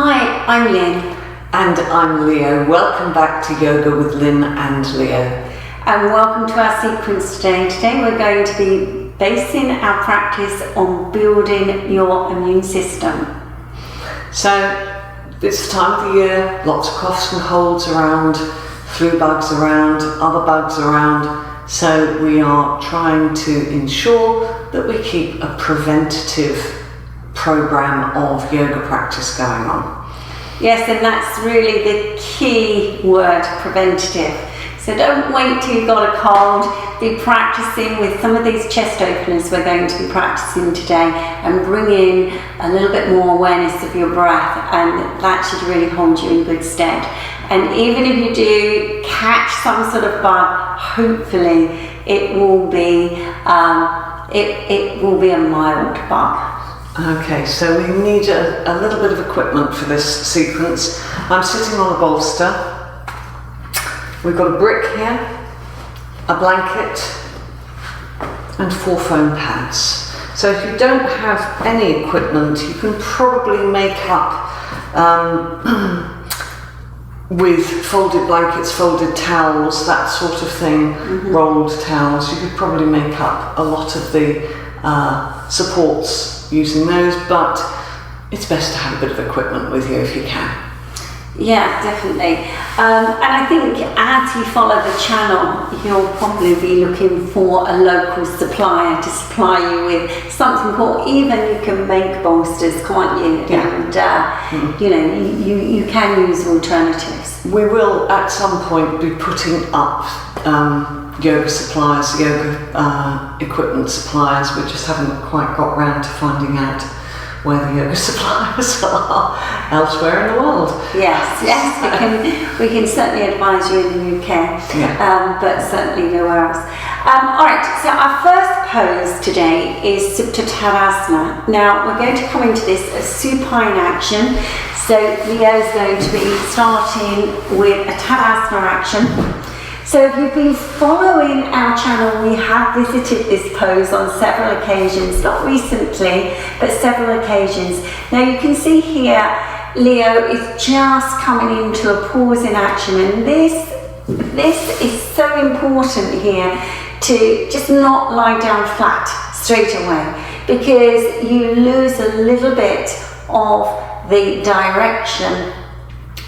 Hi, I'm Lin. And I'm Leo. Welcome back to Yoga with Lin and Leo. And welcome to our sequence today. Today we're going to be basing our practice on building your immune system. So, it's the time of the year, lots of coughs and colds around, flu bugs around, other bugs around. So we are trying to ensure that we keep a preventative program of yoga practice going on. Yes, and that's really the key word, preventative. So don't wait till you've got a cold. Be practicing with some of these chest openers we're going to be practicing today, and bring in a little bit more awareness of your breath, and that should really hold you in good stead. And even if you do catch some sort of bug, hopefully it will be a mild bug. Okay, so we need a little bit of equipment for this sequence. I'm sitting on a bolster. We've got a brick here, a blanket, and 4 foam pads. So if you don't have any equipment, you can probably make up with folded blankets, folded towels, that sort of thing, rolled towels. You could probably make up a lot of the supports using those, but it's best to have a bit of equipment with you if you can. Yeah, definitely. And I think as you follow the channel, you'll probably be looking for a local supplier to supply you with something, or even you can make bolsters, can't you? Yeah. And you know, you can use alternatives. We will at some point be putting up yoga suppliers, yoga equipment suppliers. We just haven't quite got round to finding out where the yoga suppliers are elsewhere in the world. Yes, we can certainly advise you in the UK, but certainly nowhere else. Alright, so our first pose today is Supta Tadasana. Now we're going to come into this as supine action. So Leo's going to be starting with a Tadasana action. So if you've been following our channel, we have visited this pose on several occasions, not recently, but several occasions. Now you can see here, Leo is just coming into a pause in action, and this is so important here, to just not lie down flat straight away, because you lose a little bit of the direction.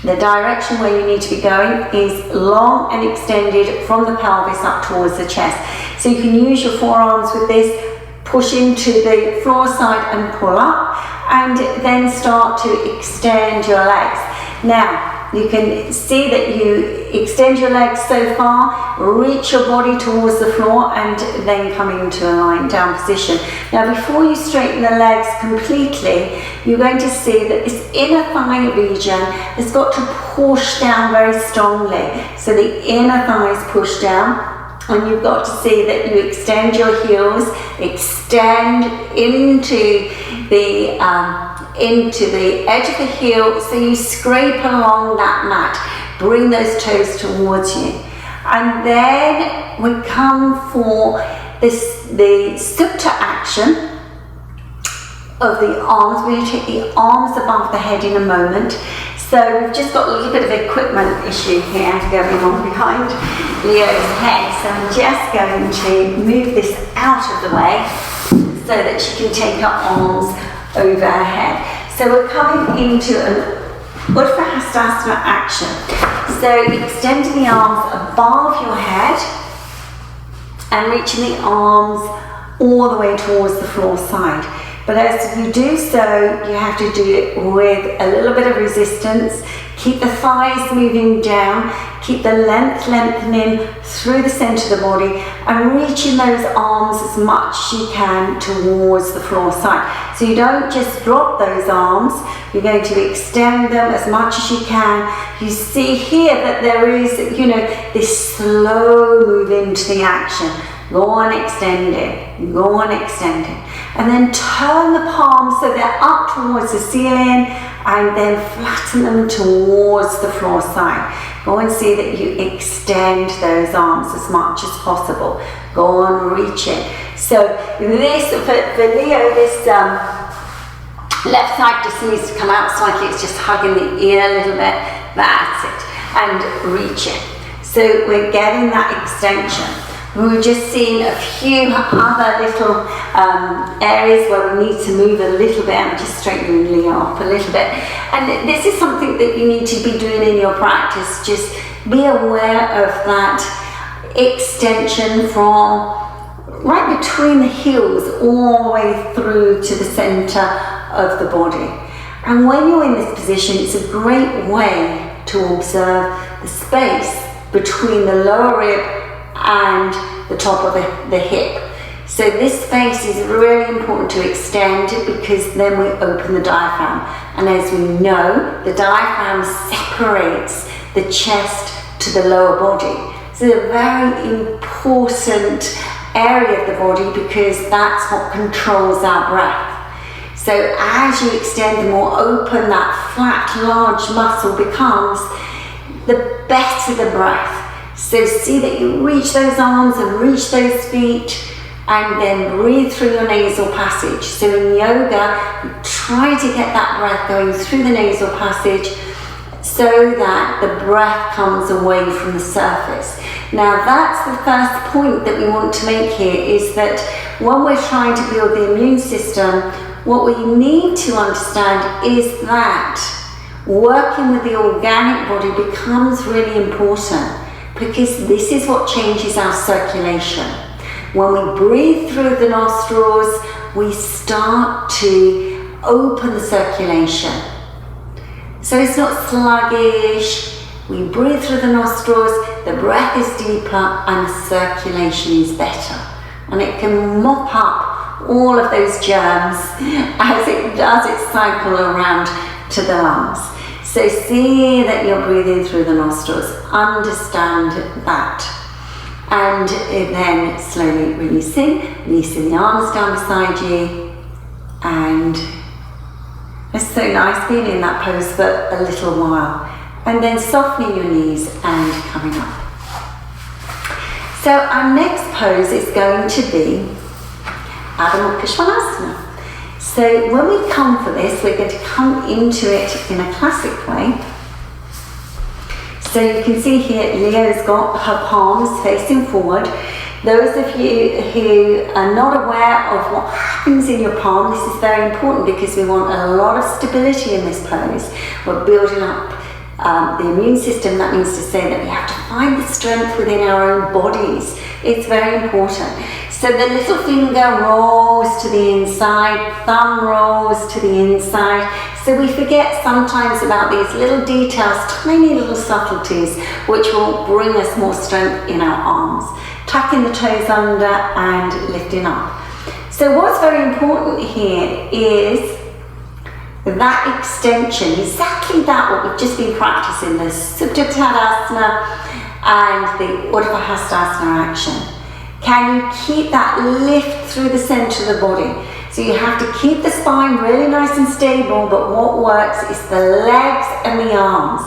The direction where you need to be going is long and extended from the pelvis up towards the chest. So you can use your forearms with this, push into the floor side and pull up, and then start to extend your legs. Now, you can see that you extend your legs so far, reach your body towards the floor, and then come into a lying down position. Now, before you straighten the legs completely, you're going to see that this inner thigh region has got to push down very strongly. So the inner thighs push down, and you've got to see that you extend your heels, extend into the edge of the heel, so you scrape along that mat, bring those toes towards you. And then we come for the Supta action of the arms. We're going to take the arms above the head in a moment. So we've just got a little bit of equipment issue here going on behind Leo's head. So I'm just going to move this out of the way so that she can take her arms over her head. So we're coming into an Utthasana action. So extending the arms above your head and reaching the arms all the way towards the floor side. But as you do so, you have to do it with a little bit of resistance. Keep the thighs moving down, keep the length lengthening through the centre of the body, and reaching those arms as much as you can towards the floor side. So you don't just drop those arms, you're going to extend them as much as you can. You see here that there is, this slow move into the action. Go on extending, go on extending. And then turn the palms so they're up towards the ceiling, and then flatten them towards the floor side. Go and see that you extend those arms as much as possible. Go on, reach it. So this, for Leo, this Left side just needs to come out slightly, it's just hugging the ear a little bit, that's it, and reach it. So we're getting that extension. We were just seeing a few other little areas where we need to move a little bit. I'm just straightening Leo up a little bit. And this is something that you need to be doing in your practice. Just be aware of that extension from right between the heels all the way through to the center of the body. And when you're in this position, it's a great way to observe the space between the lower rib and the top of the hip. So this space is really important to extend because then we open the diaphragm. And as we know, the diaphragm separates the chest to the lower body. So it's a very important area of the body because that's what controls our breath. So as you extend, the more open that flat, large muscle becomes, the better the breath. So see that you reach those arms and reach those feet and then breathe through your nasal passage. So in yoga, you try to get that breath going through the nasal passage so that the breath comes away from the surface. Now that's the first point that we want to make here, is that when we're trying to build the immune system, what we need to understand is that working with the organic body becomes really important, because this is what changes our circulation. When we breathe through the nostrils, we start to open the circulation. So it's not sluggish. We breathe through the nostrils, the breath is deeper and the circulation is better. And it can mop up all of those germs as it does its cycle around to the lungs. So see that you're breathing through the nostrils, understand that. And then slowly releasing the arms down beside you. And it's so nice being in that pose for a little while. And then softening your knees and coming up. So our next pose is going to be Adho Mukha Svanasana. So when we come for this, we're going to come into it in a classic way. So you can see here, Leo's got her palms facing forward. Those of you who are not aware of what happens in your palm, this is very important because we want a lot of stability in this pose. We're building up the immune system. That means to say that we have to find the strength within our own bodies. It's very important. So the little finger rolls to the inside, thumb rolls to the inside. So we forget sometimes about these little details, tiny little subtleties, which will bring us more strength in our arms. Tucking the toes under and lifting up. So what's very important here is that extension, exactly that what we've just been practicing, the Supta Tadasana and the Urdhva Hastasana action. Can you keep that lift through the center of the body? So you have to keep the spine really nice and stable, but what works is the legs and the arms.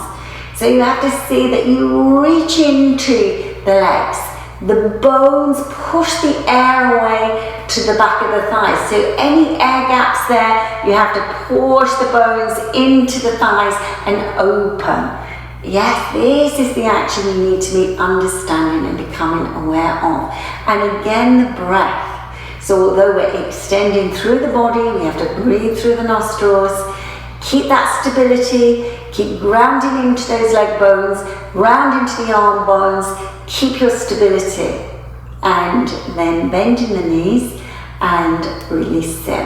So you have to see that you reach into the legs. The bones push the air away to the back of the thighs. So any air gaps there, you have to push the bones into the thighs and open. Yes, this is the action you need to be understanding and becoming aware of. And again, the breath. So although we're extending through the body, we have to breathe through the nostrils. Keep that stability, keep grounding into those leg bones, round into the arm bones, keep your stability. And then bending the knees and release them.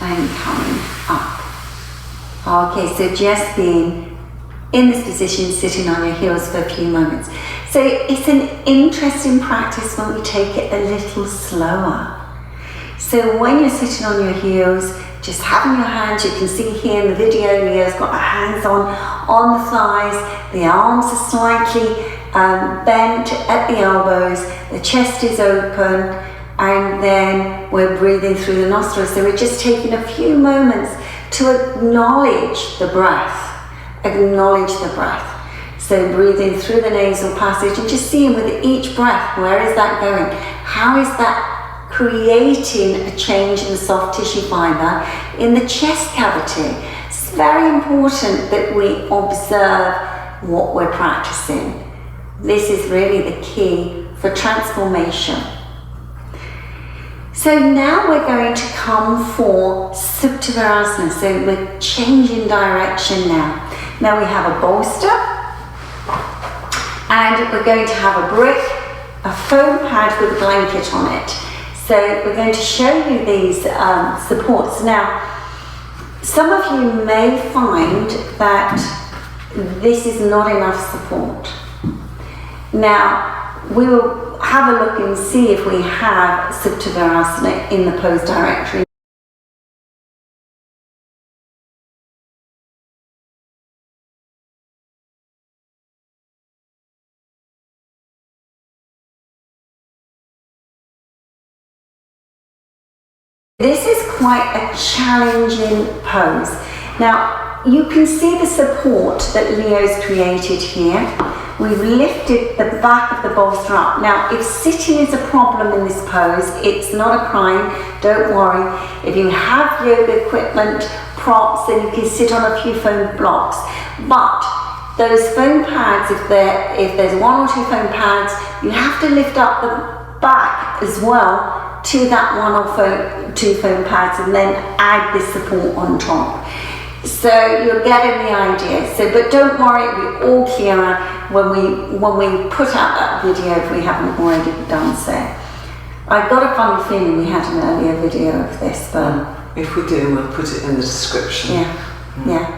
And coming up. Okay, so just being in this position, sitting on your heels for a few moments. So it's an interesting practice when we take it a little slower. So when you're sitting on your heels, just having your hands, you can see here in the video, Leo's got her hands on the thighs, the arms are slightly bent at the elbows, the chest is open, and then we're breathing through the nostrils. So we're just taking a few moments to acknowledge the breath, acknowledge the breath. So breathing through the nasal passage and just seeing with each breath, where is that going? How is that creating a change in the soft tissue fibre in the chest cavity. It's very important that we observe what we're practicing. This is really the key for transformation. So now we're going to come for Supta Virasana. So we're changing direction now. Now we have a bolster, and we're going to have a brick, a foam pad with a blanket on it. So we're going to show you these supports. Now, some of you may find that this is not enough support. Now, we will have a look and see if we have Supta Virasana in the pose directory. This is quite a challenging pose. Now, you can see the support that Leo's created here. We've lifted the back of the bolster up. Now, if sitting is a problem in this pose, it's not a crime, don't worry. If you have yoga equipment, props, then you can sit on a few foam blocks. But those foam pads, if there's one or two foam pads, you have to lift up the back as well to that one or two foam pads, and then add this support on top. So you're getting the idea. So, but don't worry, it'll be all clearer when we put out that video if we haven't already done so. I've got a funny feeling we had an earlier video of this, but if we do, we'll put it in the description. Yeah.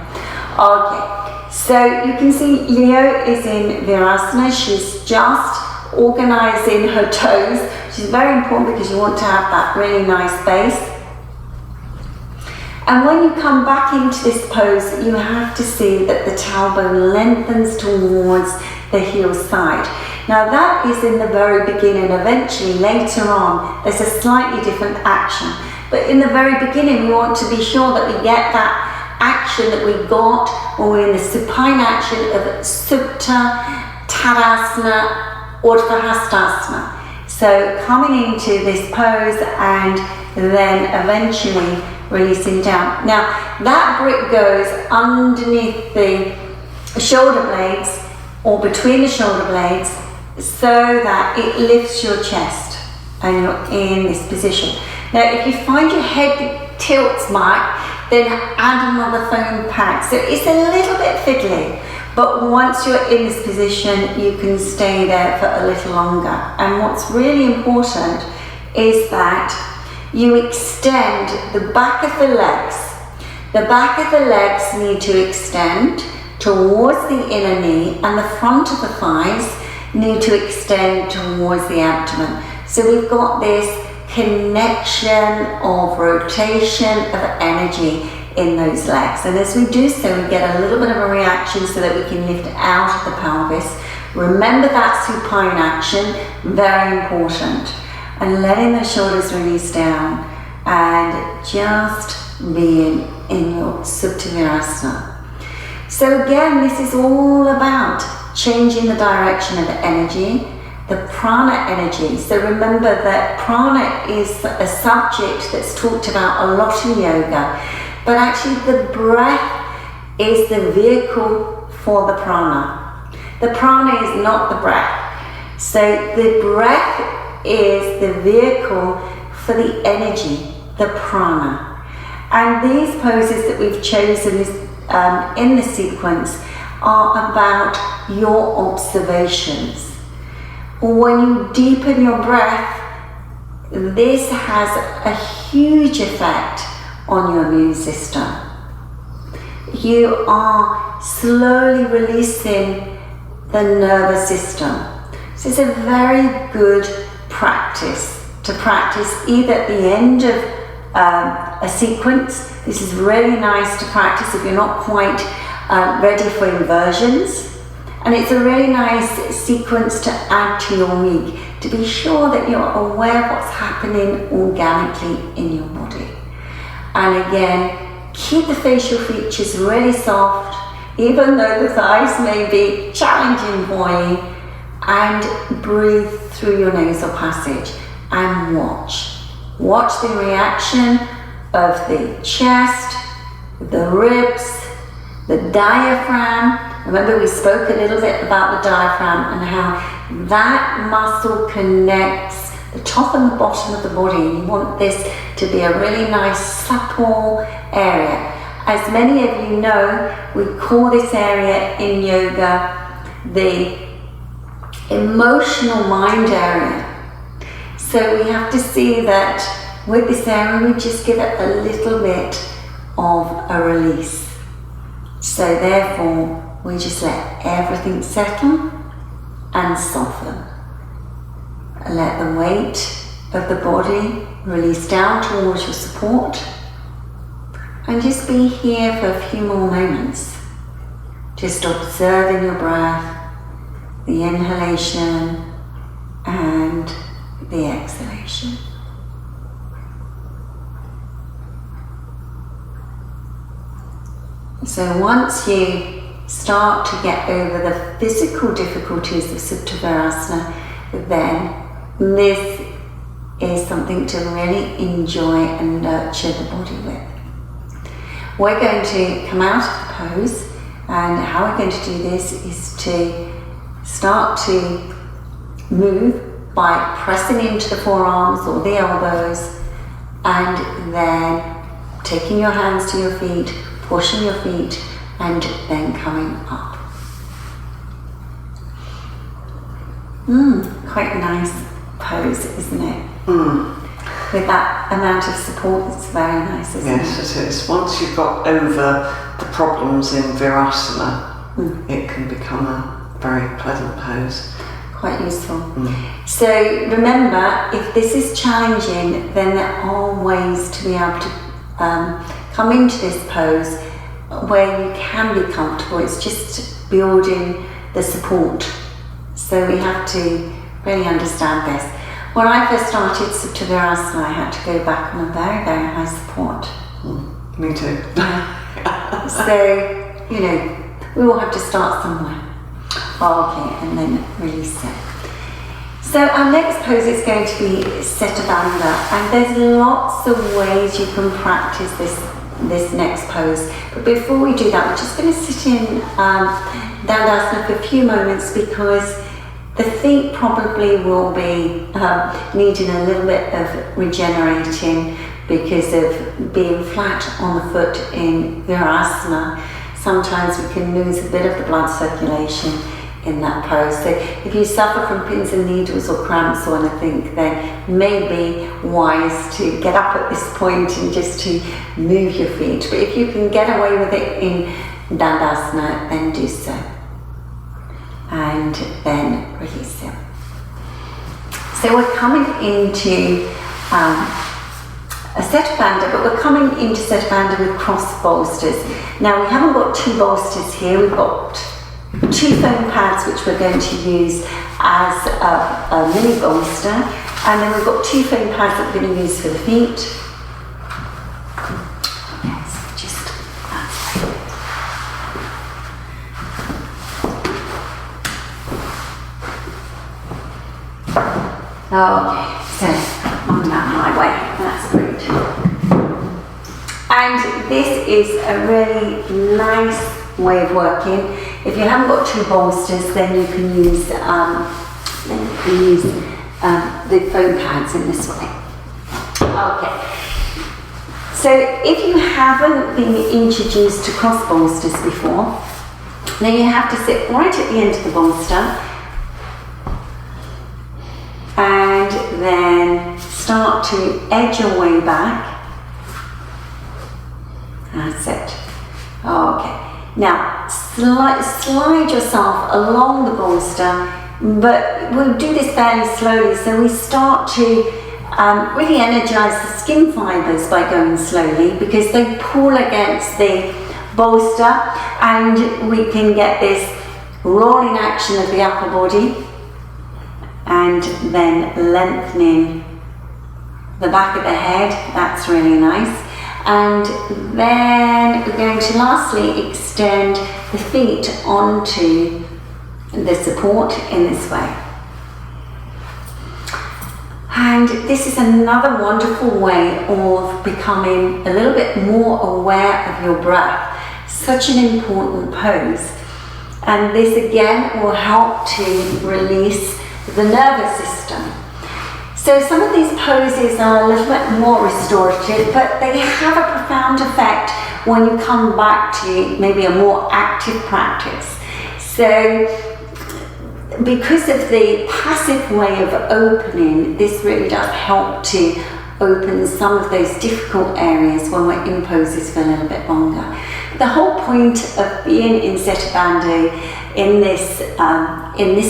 Okay. So you can see Leo is in Virasana. She's just organising her toes, which is very important because you want to have that really nice base. And when you come back into this pose, you have to see that the tailbone lengthens towards the heel side. Now that is in the very beginning. Eventually, later on, there's a slightly different action. But in the very beginning, we want to be sure that we get that action that we got when we're in the supine action of Supta, Tadasana, Urdhva Hastasana. So coming into this pose and then eventually releasing down. Now that brick goes underneath the shoulder blades or between the shoulder blades so that it lifts your chest and you're in this position. Now if you find your head tilts back, then add another foam pad. So it's a little bit fiddly, but once you're in this position you can stay there for a little longer. And what's really important is that you extend the back of the legs. The back of the legs need to extend towards the inner knee, and the front of the thighs need to extend towards the abdomen. So we've got this connection of rotation of energy in those legs. And as we do so, we get a little bit of a reaction so that we can lift out of the pelvis. Remember that supine action, very important. And letting the shoulders release down and just being in your Supta Virasana. So again, this is all about changing the direction of the energy, the prana energy. So remember that prana is a subject that's talked about a lot in yoga, but actually the breath is the vehicle for the prana. The prana is not the breath. So the breath is the vehicle for the energy, the prana. And these poses that we've chosen in the sequence are about your observations. When you deepen your breath, this has a huge effect on your immune system. You are slowly releasing the nervous system. So it's a very good practice to practice either at the end of a sequence. This is really nice to practice if you're not quite ready for inversions, and it's a really nice sequence to add to your week to be sure that you're aware of what's happening organically in your body. And again, keep the facial features really soft, even though the thighs may be challenging for you, and breathe through your nasal passage and watch. Watch the reaction of the chest, the ribs, the diaphragm. Remember, we spoke a little bit about the diaphragm and how that muscle connects the top and the bottom of the body. You want this to be a really nice supple area. As many of you know, we call this area in yoga the emotional mind area. So we have to see that with this area we just give it a little bit of a release. So therefore we just let everything settle and soften. Let the weight of the body release down towards your support, and just be here for a few more moments. Just observing your breath, the inhalation and the exhalation. So once you start to get over the physical difficulties of Supta Virasana, then this is something to really enjoy and nurture the body with. We're going to come out of the pose, and how we're going to do this is to start to move by pressing into the forearms or the elbows, and then taking your hands to your feet, pushing your feet, and then coming up. Quite a nice pose, isn't it? With that amount of support, it's very nice, isn't it? Yes, it is. Once you've got over the problems in Virasana, it can become a very pleasant pose. Quite useful. So remember, if this is challenging, then there are ways to be able to come into this pose where you can be comfortable. It's just building the support. So we have to really understand this. When I first started Supta Virasana, I had to go back on a very, very high support. Me too. So, you know, we all have to start somewhere. Okay, and then release it. So our next pose is going to be Setabandha, and there's lots of ways you can practice this next pose. But before we do that, we're just going to sit in Dandasana for a few moments, because the feet probably will be needing a little bit of regenerating because of being flat on the foot in Virasana. Sometimes we can lose a bit of the blood circulation in that pose. So if you suffer from pins and needles or cramps or anything, then it may be wise to get up at this point and just to move your feet. But if you can get away with it in Dandasana, then do so. And then release it. So we're coming into a Setabandha, but we're coming into Setabandha with cross bolsters. Now we haven't got two bolsters here, we've got two foam pads which we're going to use as a mini bolster, and then we've got two foam pads that we're going to use for the feet. Okay, so I'm out my way, that's great. And this is a really nice way of working. If you haven't got two bolsters, then you can use the foam pads in this way. Okay. So if you haven't been introduced to cross bolsters before, then you have to sit right at the end of the bolster, and then start to edge your way back. That's it. Okay. Now slide yourself along the bolster, but we'll do this fairly slowly. So we start to really energize the skin fibres by going slowly, because they pull against the bolster, and we can get this rolling action of the upper body, and then lengthening the back of the head. That's really nice. And then we're going to lastly extend the feet onto the support in this way. And this is another wonderful way of becoming a little bit more aware of your breath. Such an important pose. And this again will help to release the nervous system. So some of these poses are a little bit more restorative, but they have a profound effect when you come back to maybe a more active practice. So because of the passive way of opening, this really does help to open some of those difficult areas when we're in poses for a little bit longer. The whole point of being in Setu Bandhu in this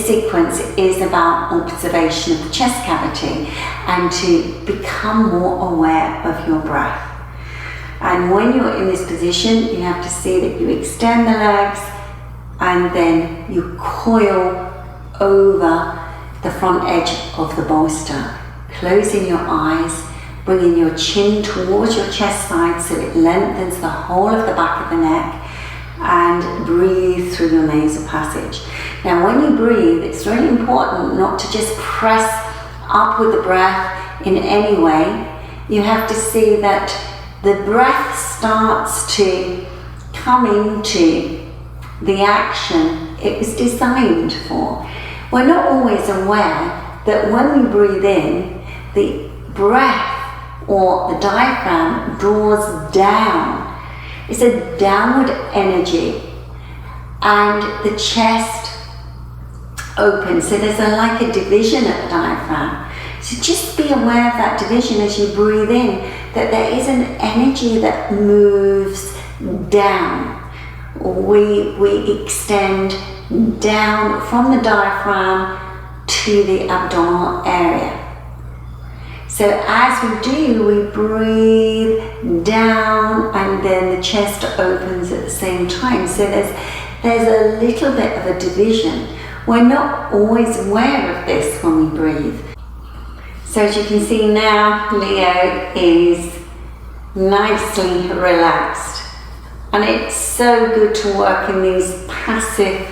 sequence is about observation of the chest cavity and to become more aware of your breath. And when you're in this position, you have to see that you extend the legs and then you coil over the front edge of the bolster, closing your eyes, bringing your chin towards your chest side so it lengthens the whole of the back of the neck, and breathe through your nasal passage. Now when you breathe, it's really important not to just press up with the breath in any way. You have to see that the breath starts to come into the action it was designed for. We're not always aware that when we breathe in, the breath or the diaphragm draws down. It's a downward energy, and the chest opens. So there's like a division at the diaphragm. So just be aware of that division as you breathe in, that there is an energy that moves down. We extend down from the diaphragm to the abdominal area. So as we do, we breathe down and then the chest opens at the same time. So there's a little bit of a division. We're not always aware of this when we breathe. So as you can see now, Leo is nicely relaxed. And it's so good to work in these passive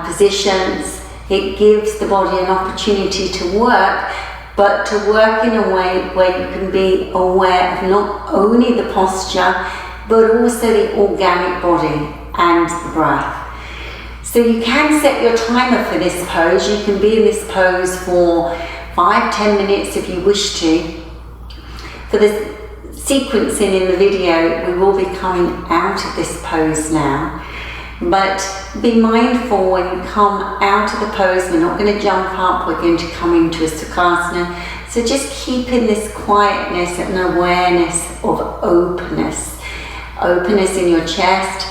positions. It gives the body an opportunity to work, but to work in a way where you can be aware of not only the posture, but also the organic body and the breath. So you can set your timer for this pose. You can be in this pose for 5-10 minutes if you wish to. For the sequencing in the video, we will be coming out of this pose now. But be mindful when you come out of the pose, we're not going to jump up, we're going to come into a Sukhasana. So just keeping this quietness and awareness of openness. Openness in your chest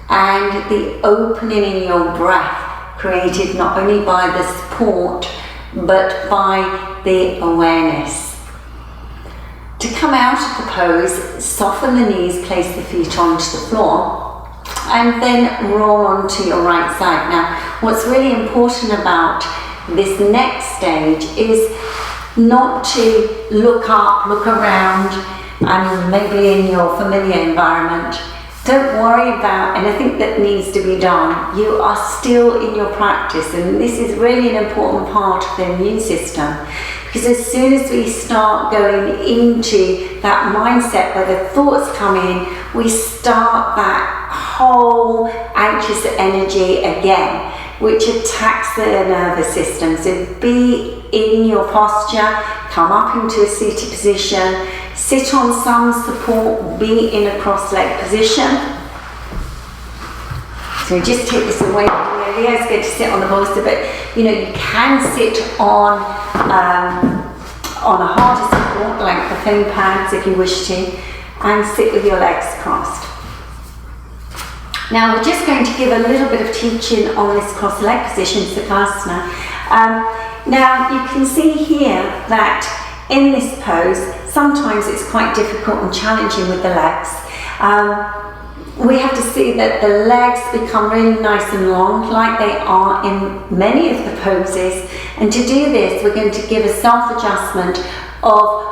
and the opening in your breath, created not only by the support, but by the awareness. To come out of the pose, soften the knees, place the feet onto the floor, and then roll onto your right side. Now, what's really important about this next stage is not to look up, look around, and maybe in your familiar environment. Don't worry about anything that needs to be done. You are still in your practice, and this is really an important part of the immune system. Because as soon as we start going into that mindset where the thoughts come in, we start that whole anxious energy again, which attacks the nervous system. So be in your posture, come up into a seated position, sit on some support, be in a cross-leg position. So just take this away. Leo's going to sit on the bolster, but you can sit on a harder support like the foam pads if you wish to, and sit with your legs crossed. Now we're just going to give a little bit of teaching on this cross-leg position, Sukhasana. Now you can see here that in this pose, sometimes it's quite difficult and challenging with the legs. We have to see that the legs become really nice and long, like they are in many of the poses. And to do this, we're going to give a self-adjustment of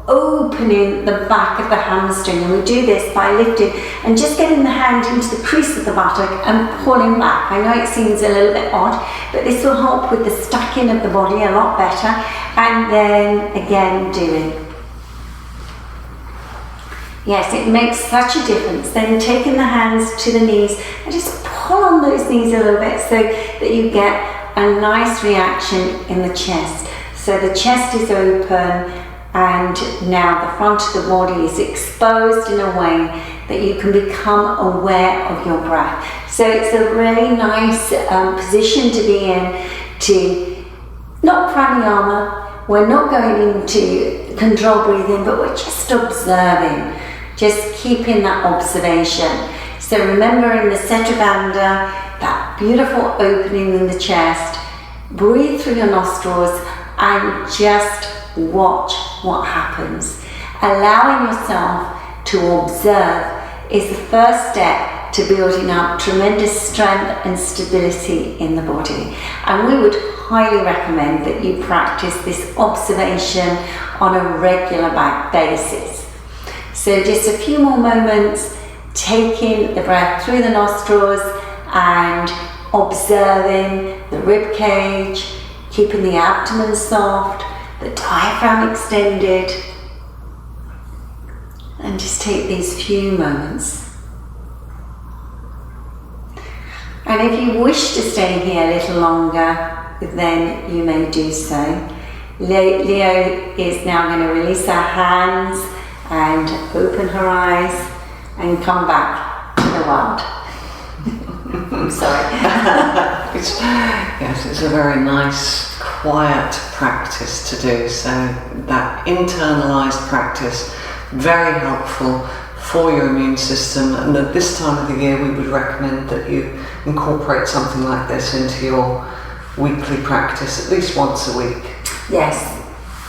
opening the back of the hamstring, and we do this by lifting and just getting the hand into the crease of the buttock and pulling back. I know it seems a little bit odd, but this will help with the stacking of the body a lot better. And then again doing. Yes, it makes such a difference. Then taking the hands to the knees and just pull on those knees a little bit so that you get a nice reaction in the chest. So the chest is open, and now the front of the body is exposed in a way that you can become aware of your breath. So it's a really nice position to be in, to not pranayama. We're not going into control breathing, but we're just observing, just keeping that observation. So remembering the Setrabandha, that beautiful opening in the chest, breathe through your nostrils and just watch what happens. Allowing yourself to observe is the first step to building up tremendous strength and stability in the body. And we would highly recommend that you practice this observation on a regular basis. So just a few more moments, taking the breath through the nostrils and observing the rib cage, keeping the abdomen soft, the diaphragm extended, and just take these few moments. And if you wish to stay here a little longer, then you may do so. Leo is now going to release her hands and open her eyes and come back to the world. I'm sorry. Yes, it's a very nice, quiet practice to do. So that internalized practice, very helpful for your immune system. And at this time of the year, we would recommend that you incorporate something like this into your weekly practice, at least once a week. Yes,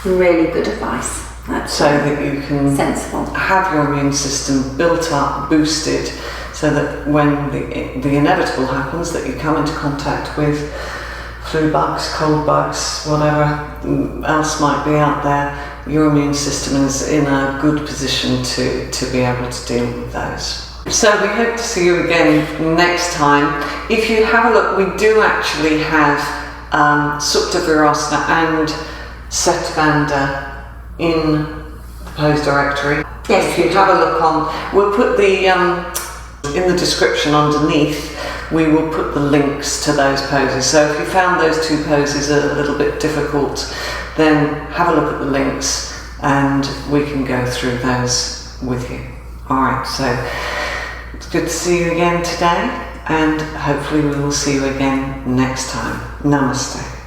really good advice. That's so that you can sensible. Have your immune system built up, boosted, so that when the inevitable happens, that you come into contact with flu bugs, cold bugs, whatever else might be out there, your immune system is in a good position to be able to deal with those. So we hope to see you again next time. If you have a look, we do actually have Supta Virasana and Setrabandha in the pose directory. Yes. If you have a look on, we'll put the in the description underneath, we will put the links to those poses. So if you found those two poses a little bit difficult, then have a look at the links and we can go through those with you. Alright, so it's good to see you again today, and hopefully we will see you again next time. Namaste.